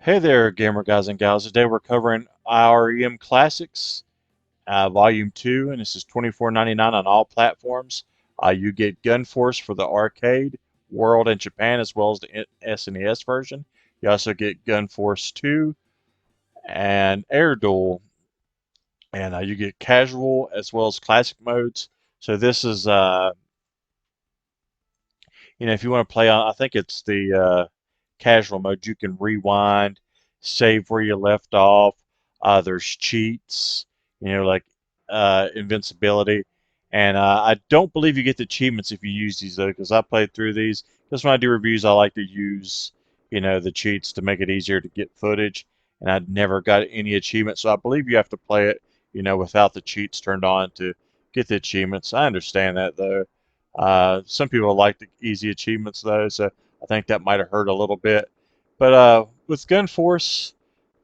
Hey there, gamer guys and gals. Today we're covering IREM Classics, Volume 2, and this is $24.99 on all platforms. You get Gun Force for the arcade, World, and Japan, as well as the SNES version. You also get Gun Force 2 and Air Duel, and you get casual as well as classic modes. So this is, if you want to play on, I think it's the casual mode. You can rewind, save where you left off. There's cheats, like invincibility. And I don't believe you get the achievements if you use these though, because I played through these. Because when I do reviews, I like to use, the cheats to make it easier to get footage. And I never got any achievements, so I believe you have to play it, without the cheats turned on to get the achievements. I understand that though. Some people like the easy achievements though, so I think that might have hurt a little bit. But with Gun Force,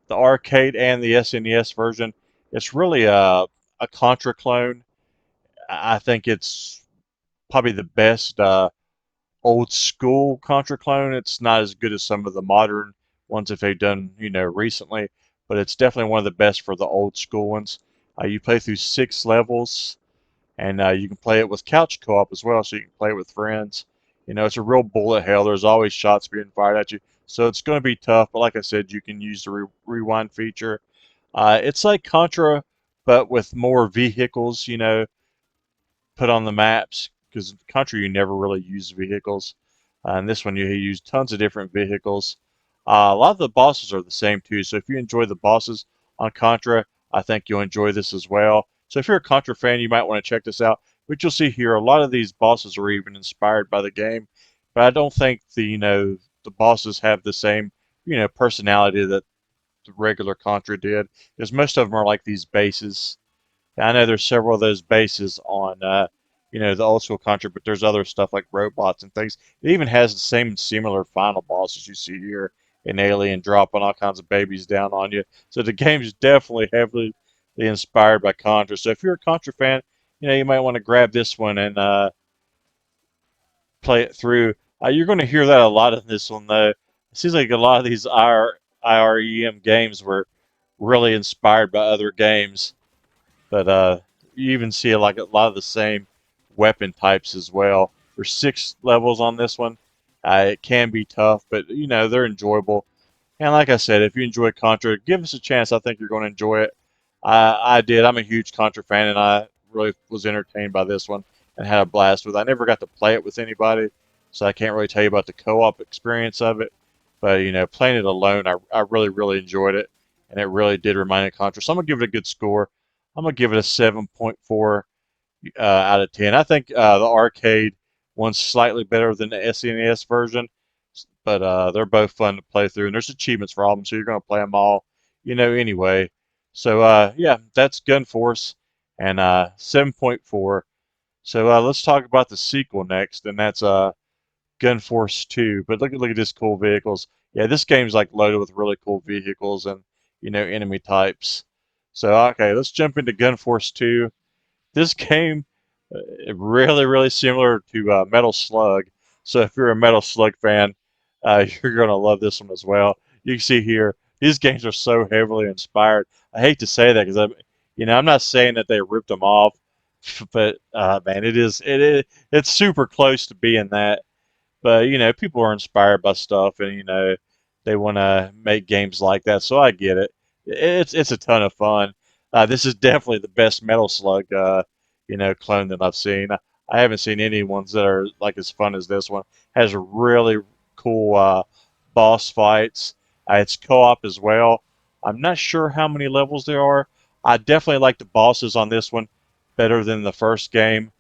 the arcade and the SNES version, it's really a Contra clone. I think it's probably the best old school Contra clone. It's not as good as some of the modern ones that they've done, recently, but it's definitely one of the best for the old school ones. You play through 6 levels, and you can play it with couch co-op as well, so you can play it with friends. It's a real bullet hell. There's always shots being fired at you, so it's going to be tough. But like I said, you can use the rewind feature. It's like Contra, but with more vehicles, put on the maps. Because Contra, you never really use vehicles. And this one, you use tons of different vehicles. A lot of the bosses are the same too. So if you enjoy the bosses on Contra, I think you'll enjoy this as well. So if you're a Contra fan, you might want to check this out. But you'll see here, a lot of these bosses are even inspired by the game. But I don't think the bosses have the same, personality that the regular Contra did. Because most of them are like these bases. I know there's several of those bases on, the old school Contra, but there's other stuff like robots and things. It even has the same similar final bosses you see here in Alien, dropping all kinds of babies down on you. So the game is definitely heavily inspired by Contra. So if you're a Contra fan, you might want to grab this one and play it through. You're going to hear that a lot in this one, though. It seems like a lot of these IREM games were really inspired by other games. But you even see like a lot of the same weapon types as well. There's 6 levels on this one. It can be tough, but they're enjoyable. And like I said, if you enjoy Contra, give us a chance. I think you're going to enjoy it. I did. I'm a huge Contra fan, and I really was entertained by this one and had a blast with it. I never got to play it with anybody, so I can't really tell you about the co-op experience of it. But playing it alone, I really really enjoyed it, and it really did remind me of Contra. So I'm gonna give it a good score. I'm gonna give it a 7.4 out of 10. I think the arcade one's slightly better than the SNES version, but they're both fun to play through, and there's achievements for all of them, so you're going to play them all, anyway. So yeah, that's Gun Force and 7.4. So let's talk about the sequel next, and that's Gun Force 2. But look at this cool vehicles. Yeah, this game's like loaded with really cool vehicles and enemy types. So okay, let's jump into Gun Force 2. This game really, really similar to Metal Slug. So if you're a Metal Slug fan, you're going to love this one as well. You can see here, these games are so heavily inspired. I hate to say that because I'm not saying that they ripped them off, but man, it's super close to being that. But people are inspired by stuff, and they want to make games like that. So I get it. It's a ton of fun. This is definitely the best Metal Slug clone that I've seen. I haven't seen any ones that are like as fun as this one. Has really cool boss fights. It's co-op as well. I'm not sure how many levels there are. I definitely like the bosses on this one better than the first game.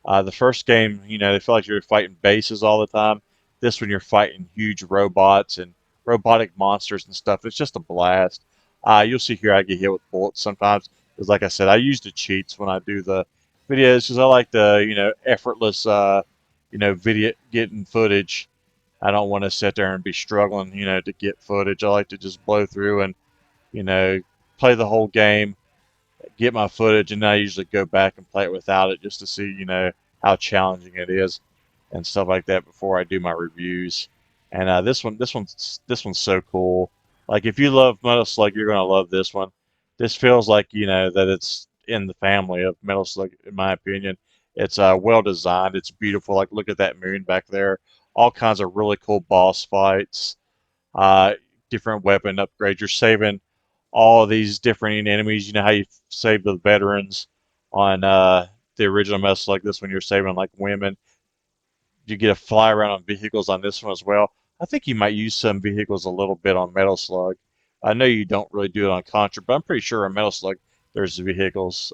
The first game, they feel like you're fighting bases all the time. This one, you're fighting huge robots and robotic monsters and stuff. It's just a blast. You'll see here I get hit with bullets sometimes because, like I said, I use the cheats when I do the videos because I like the effortless video getting footage. I don't want to sit there and be struggling to get footage. I like to just blow through and you know play the whole game, get my footage, and then I usually go back and play it without it just to see, how challenging it is and stuff like that before I do my reviews. And this one's so cool. Like if you love Metal Slug, you're gonna love this one. This feels like that it's in the family of Metal Slug, in my opinion. It's well designed. It's beautiful. Like look at that moon back there. All kinds of really cool boss fights. Uh, Different weapon upgrades. You're saving all these different enemies. You know how you save the veterans on the original Metal Slug. This one you're saving like women. You get to fly around on vehicles on this one as well. I think you might use some vehicles a little bit on Metal Slug. I know you don't really do it on Contra, but I'm pretty sure on Metal Slug there's vehicles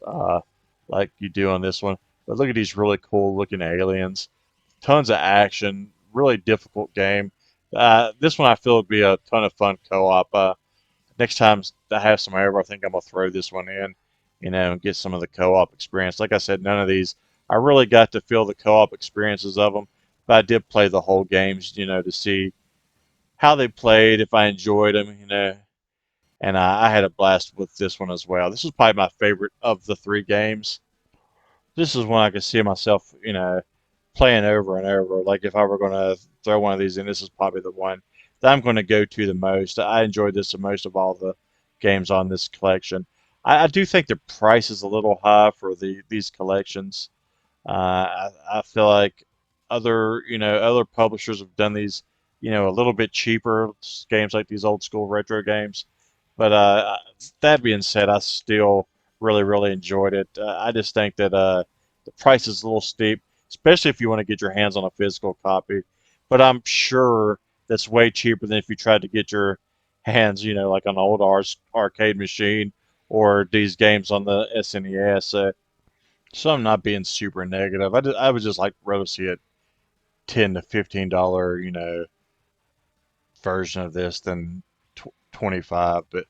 like you do on this one. But look at these really cool looking aliens. Tons of action. Really difficult game. This one I feel would be a ton of fun co-op. Next time I have some over, I think I'm gonna throw this one in, and get some of the co-op experience. Like I said, none of these I really got to feel the co-op experiences of them, but I did play the whole games, to see how they played, if I enjoyed them, and I had a blast with this one as well. This was probably my favorite of the three games. This is one I could see myself, playing over and over. Like if I were going to throw one of these in, this is probably the one that I'm going to go to the most. I enjoyed this the most of all the games on this collection. I do think the price is a little high for these collections. I feel like other publishers have done these, a little bit cheaper games like these old school retro games. But that being said, I still really, really enjoyed it. I just think that the price is a little steep, especially if you want to get your hands on a physical copy. But I'm sure that's way cheaper than if you tried to get your hands, like on an old arcade machine or these games on the SNES. So I'm not being super negative. I would just like rather see a $10 to $15, version of this than 25. But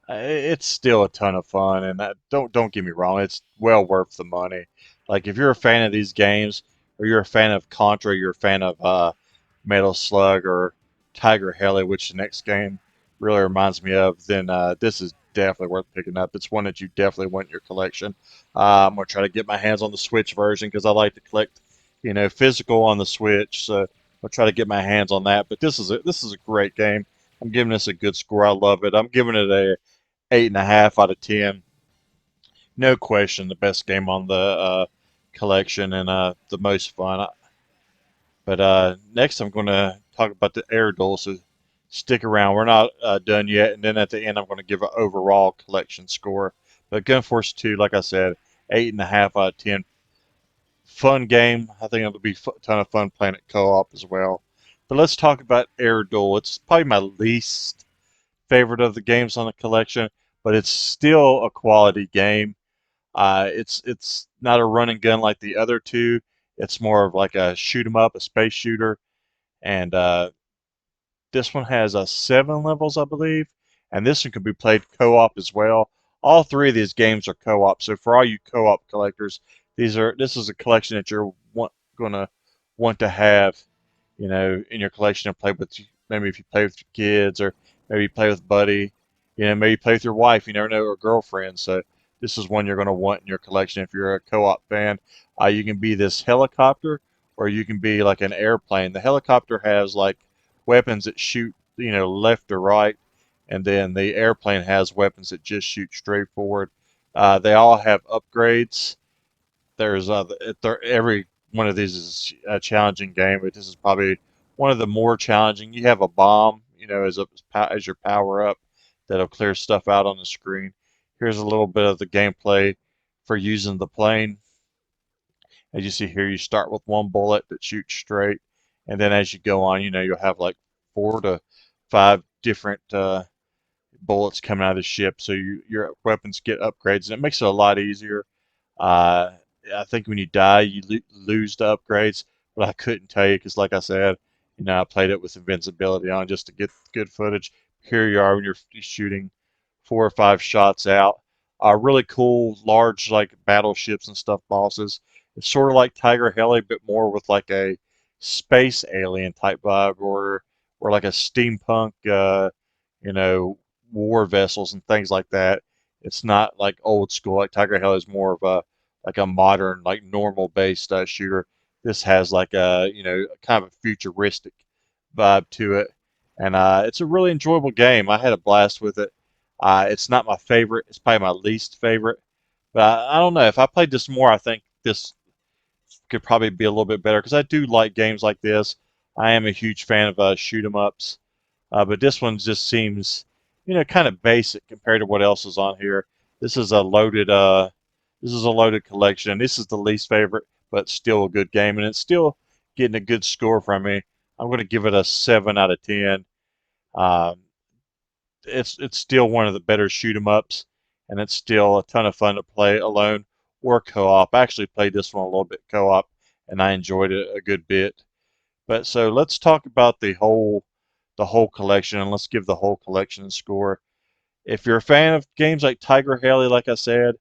it's still a ton of fun, and don't get me wrong, it's well worth the money. Like if you're a fan of these games, or you're a fan of Contra, you're a fan of Metal Slug or Tiger Heli, which the next game really reminds me of, then this is definitely worth picking up. It's one that you definitely want in your collection. I'm gonna try to get my hands on the Switch version because I like to collect, physical on the Switch. So I'll try to get my hands on that. But this is a great game. I'm giving this a good score. I love it. I'm giving it a 8.5 out of 10. No question, the best game on the collection and the most fun. But next, I'm going to talk about the air duel. So stick around. We're not done yet. And then at the end, I'm going to give an overall collection score. But Gun Force 2, like I said, 8.5 out of 10. Fun game. I think it'll be a ton of fun playing it co-op as well. But let's talk about air duel. It's probably my least favorite of the games on the collection, but it's still a quality game. It's not a run and gun like the other two. It's more of like a shoot 'em up, a space shooter, and this one has 7 levels, I believe, and this one can be played co-op as well. All three of these games are co-op, so for all you co-op collectors, this is a collection that you're gonna want to have, in your collection and play with. Maybe if you play with your kids, or maybe you play with buddy, maybe play with your wife. You never know, or girlfriend. So this is one you're gonna want in your collection if you're a co-op fan. You can be this helicopter, or you can be like an airplane. The helicopter has like weapons that shoot, left or right, and then the airplane has weapons that just shoot straight forward. They all have upgrades. There's every one of these is a challenging game, but this is probably one of the more challenging. You have a bomb, as your power up that'll clear stuff out on the screen. Here's a little bit of the gameplay for using the plane. As you see here, you start with one bullet that shoots straight, and then as you go on, you'll have like 4 to 5 different bullets coming out of the ship, so your weapons get upgrades, and it makes it a lot easier. Uh, I think when you die, you lose the upgrades, but I couldn't tell you because, like I said, I played it with invincibility on just to get good footage. Here you are when you're shooting 4 or 5 shots out. Really cool, large like battleships and stuff bosses. It's sort of like Tiger Heli, but more with like a space alien type vibe, or like a steampunk, you know, war vessels and things like that. It's not like old school. Like Tiger Heli is more of a modern, like normal based shooter. This has like a kind of a futuristic vibe to it. and it's a really enjoyable game. I had a blast with it. It's not my favorite. It's probably my least favorite. But I don't know. If I played this more, I think this could probably be a little bit better because I do like games like this. I am a huge fan of shoot 'em ups, but this one just seems, kind of basic compared to what else is on here. This is a loaded, this is a loaded collection. This is the least favorite, but still a good game, and it's still getting a good score from me. I'm going to give it a 7 out of 10. Um, it's still one of the better shoot 'em ups, and it's still a ton of fun to play alone or co-op. I actually played this one a little bit co-op, and I enjoyed it a good bit. But so let's talk about the whole collection, and let's give the whole collection a score. If you're a fan of games like Tiger Haley, like I said,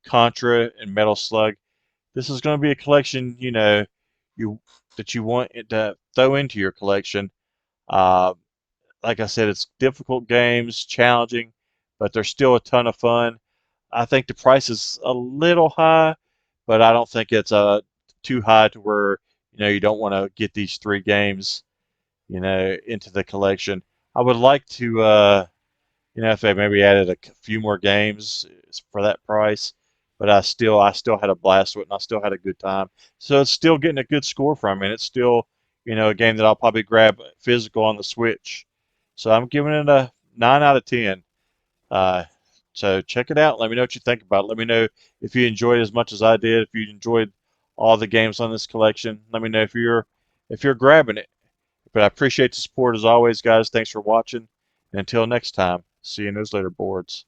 Contra, and Metal Slug, this is going to be a collection you that you want it to throw into your collection. Uh, like I said, it's difficult games, challenging, but they're still a ton of fun. I think the price is a little high, but I don't think it's too high to where you don't want to get these three games into the collection. I would like to if they maybe added a few more games for that price, but I still had a blast with it, and I still had a good time. So it's still getting a good score from me. And it's still a game that I'll probably grab physical on the Switch. So I'm giving it a 9 out of 10. Uh, so check it out. Let me know what you think about it. Let me know if you enjoyed it as much as I did. If you enjoyed all the games on this collection, let me know if you're grabbing it. But I appreciate the support as always, guys. Thanks for watching. And until next time, see you in those later boards.